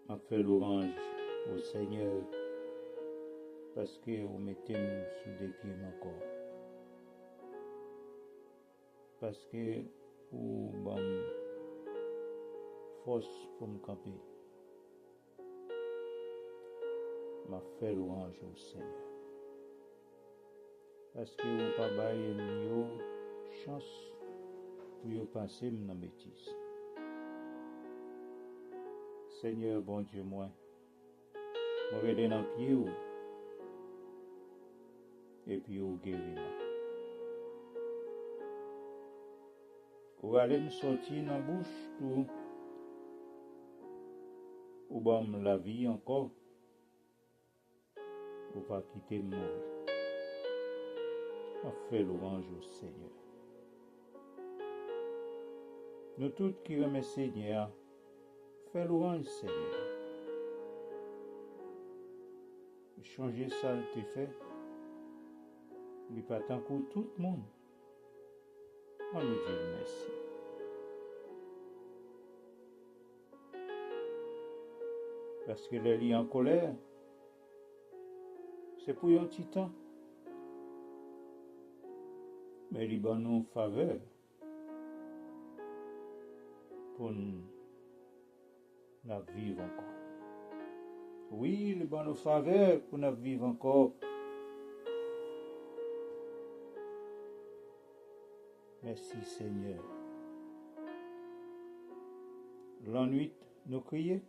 m'a fait l'orange au Seigneur parce que vous mettez sous des pieds encore. Parce que vous avez force pour me camper. M'a fait l'orange au Seigneur. Parce que vous pas bailler une chance pour vous passer dans la bêtise. Seigneur, bon Dieu, moi, je vais dans le pied et puis vous guérir. Vous allez me sortir dans la bouche tout, ou bien la vie encore, ou pas quitter mon vie. On fait l'orange au Seigneur. Nous tous qui remercions Seigneur, fait l'orange Seigneur. Changer ça, tu fait. Il pas tant que tout le monde. On nous dit merci. Parce que les liens en colère, c'est pour un petit temps. Mais ils donnent nous faveur pour nous vivre encore. Oui, ils donnent nous faveur pour nous vivre encore. Merci Seigneur. La nuit, nous crions,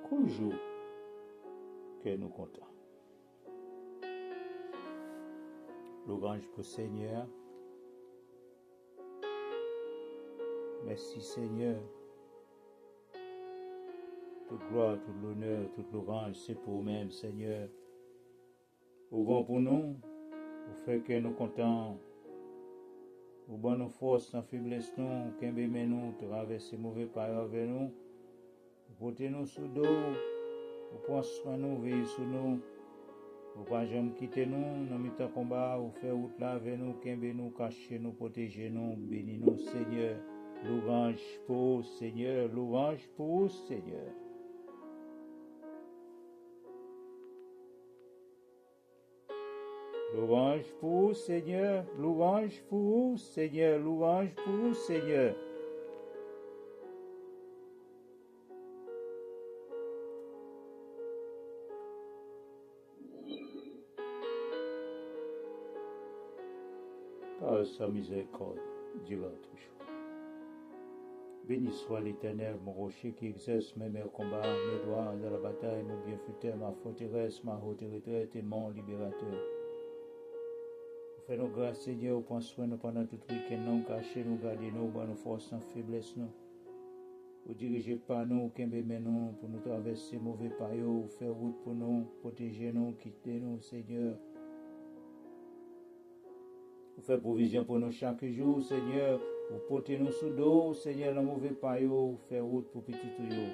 qu'un jour que nous comptons. L'orange pour Seigneur. Merci Seigneur. Toute gloire, tout l'honneur, toute l'orange, c'est pour nous-mêmes, Seigneur. Au grand pour nous, au fait que nous comptons. Au bon nos forces, sans faiblesse, nous, qu'un nous, traverser mauvais pas avec nous, porter nous sous dos, vous prenez soin nous, veillez sur nous, vous ne pas jamais quitter nous, dans le combat, vous faire route là avec nous, qu'un nous, cacher nous, protéger nous, bénis nous, Seigneur. L'orange pour Seigneur, l'orange pour Seigneur. L'orange pour Seigneur, l'orange pour Seigneur, l'orange pour Seigneur. Par sa miséricorde, dira toujours. Béni soit l'Éternel, mon rocher qui exerce mes meilleurs combats, mes droits dans la bataille, mon bienfaiteur, ma forteresse, ma haute retraite et mon libérateur. Fais-nous grâce, Seigneur, prends soin nous pendant tout le week-end, nous cacher, nous garder, nous, nos forces sans faiblesse, nous. Vous dirigez pas nous, qu'aimer nous, pour nous traverser mauvais paillots, faire route pour nous, protéger nous, quitter nous, Seigneur. Vous faites provision pour nous chaque jour, Seigneur. Vous portez nous sous dos, Seigneur, dans mauvais paillots, vous faites route pour petit tuyau.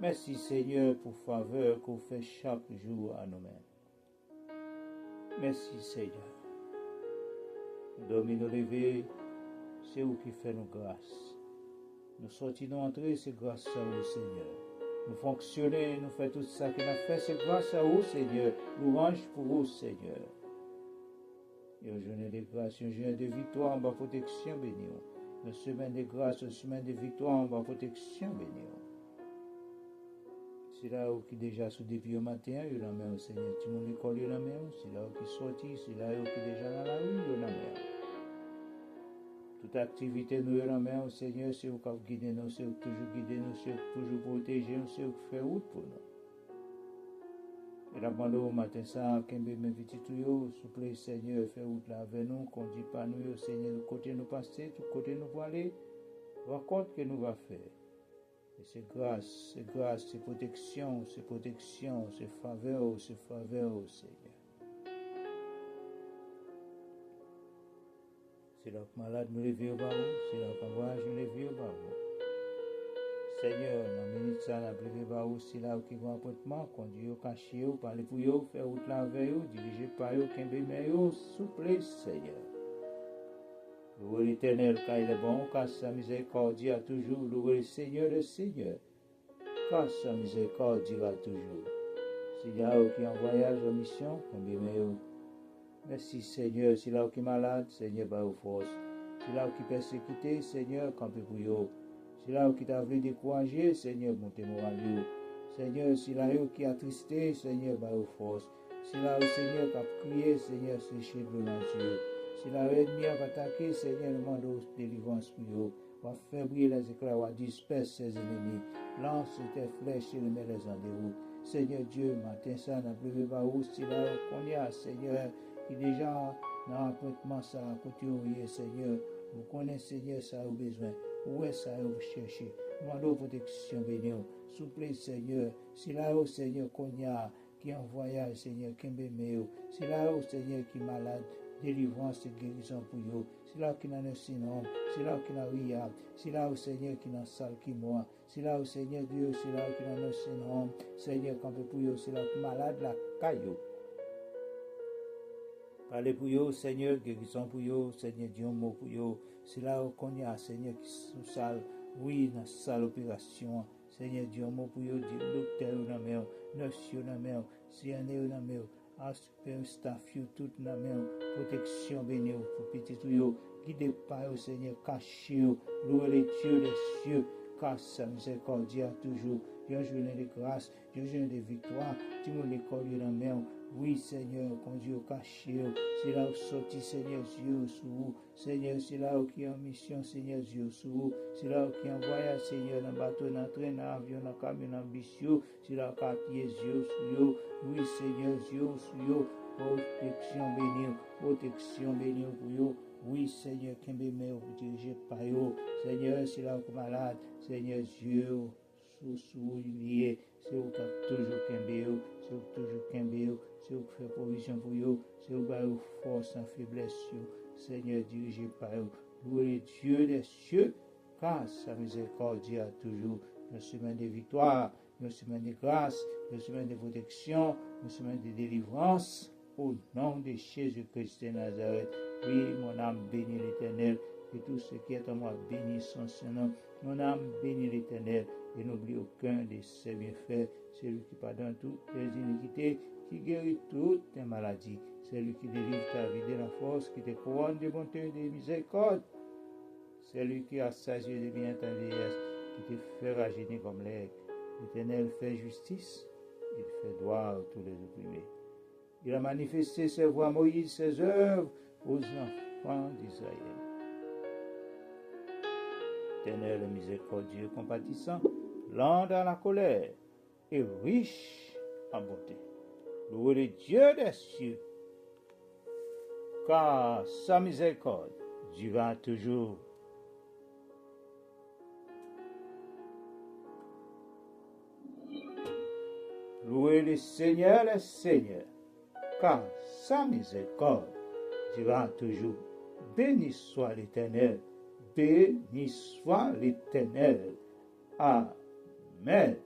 Merci, Seigneur, pour faveur que vous faites chaque jour à nous-mêmes. Merci, Seigneur. Dormir, nous lever, c'est vous qui fait nos grâces. Nous sortir, nous entrer, c'est grâce à vous, Seigneur. Nous fonctionner, nous faire tout ça que nous avons fait, c'est grâce à vous, Seigneur. Louange pour vous, Seigneur. Et une journée de grâce, une journée de victoire, en bas protection, béni. Une semaine de grâce, une semaine de victoire, en bas protection, béni. C'est là où qui déjà sous depuis au matin, il y a la main au Seigneur. Tout le monde l'école, il y a la main. C'est là où qui sortit, c'est là où qui déjà dans la rue, il y a la main. Toute activité, nous, il y a la main au Seigneur. C'est où qui guide nous, c'est où toujours guider nous, c'est où toujours protéger nous, c'est où qui fait route pour nous. Et la bande au matin, ça, qu'un mes petits tuyaux, souple, Seigneur, fait route là avec nous, conduit pas nous, Seigneur, de côté nous passer, tout côté nous pour aller, rencontre que nous va faire. Et c'est grâce, c'est protection, c'est faveur, Seigneur. C'est là que malade nous lever au bas, c'est là qu'on voyage nous lever au bas. Seigneur, dans la minute ça, la lever au bas, c'est là qui vont apportement, conduire au cacher, parler pour eux, faire route là avec eux, diriger par eux, qu'un mais eux, souple, Seigneur. Louez l'Éternel car il est bon, car sa miséricorde a toujours loué le Seigneur, car sa miséricorde dira toujours. C'est là qui est en voyage en mission, combien meilleur. Merci Seigneur, c'est là qui est malade, Seigneur, par vos forces. C'est là qui est persécuté, Seigneur, campez pour vous. C'est là qui t'a voulu décourager, Seigneur, montez moral. Seigneur, c'est là qui est attristé, Seigneur, par vos forces. C'est là où Seigneur qui a crié, Seigneur, séché de l'eau Dieu. C'est là où l'ennemi a attaqué, Seigneur, le monde de délivrance pour vous. On va faire briller les éclats, on va disperser ses ennemis. Lance tes flèches et remets les en déroute. Seigneur Dieu, matin ça n'a plus pas où, c'est là qu'on y a, Seigneur, qui déjà dans l'appointement ça a continué, Seigneur. Vous connaissez, Seigneur, ça a besoin. Où est-ce que vous cherchez? Demandez protection, béni. Souple, Seigneur. C'est là où, Seigneur, qu'on y a, qui est en voyage, Seigneur, qui est béni. C'est là où, Seigneur, qui est malade. Délivrance et guérison pour vous. C'est là qu'il y a un sinon. C'est là qu'il y a un c'est là où Seigneur qui est salle qui moi. C'est là où Seigneur Dieu, c'est là qu'il y a un sinon. Seigneur, quand pour vous, c'est là que malade la caillou. Parlez pour vous, Seigneur, guérison pour vous, Seigneur Dieu, mot pour vous. C'est là où qu'on y a, Seigneur, qui sous salle. Oui, dans salle opération. Seigneur Dieu, mot pour vous, docteur ou la mer, nurse ou la mer, CNE ou la mer. À super staff, tout dans la main, protection bénie pour petit tout, guidez par au Seigneur, cachez, louez les dieux des cieux, car sa miséricorde toujours, Dieu journée de grâce, Dieu journée de victoire, tu me l'école dans la main, oui Seigneur, conduis au cachet, c'est là où sorti Seigneur Dieu sous vous, Seigneur, c'est là où qui est en mission, Seigneur Dieu sous vous, c'est là où qui est en voyage, Seigneur, dans le bateau, dans le train, dans l'avion, dans le camion, dans le bichot, c'est là où qui est Dieu sous vous, oui Seigneur Dieu sous vous, protection bénie pour vous, oui Seigneur, qui est béni pour diriger par vous, Seigneur, c'est là où qui est malade, Seigneur Dieu, sous lié, c'est où qui a toujours qui est béni, c'est où toujours qui est béni, c'est où qui fait provision pour vous, c'est où qui a force en faiblesse, Seigneur, dirigé par vous, louez Dieu des cieux, car sa miséricorde a toujours une semaine de victoire, une semaine de grâce, une semaine de protection, une semaine de délivrance, au nom de Jésus-Christ de Nazareth. Oui, mon âme bénit l'Éternel, et tout ce qui est en moi bénit son Saint-Nom. Mon âme bénit l'Éternel, et n'oublie aucun de ses bienfaits. C'est lui qui pardonne toutes tes iniquités, qui guérit toutes tes maladies. C'est lui qui délivre ta vie de la force, qui te couronne de bonté et de miséricorde. C'est lui qui a saisi de bien ta vieillesse, qui te fait rajeunir comme l'aigle. L'Éternel fait justice, il fait droit à tous les opprimés. Il a manifesté ses voies à Moïse, ses œuvres aux enfants d'Israël. L'Éternel est miséricordieux, compatissant, lent dans la colère et riche en bonté. Louez le Dieu des cieux, car sa miséricorde durera toujours. Louez le Seigneur, les seigneurs, car sa miséricorde durera toujours. Béni soit l'Éternel, béni soit l'Éternel. Amen.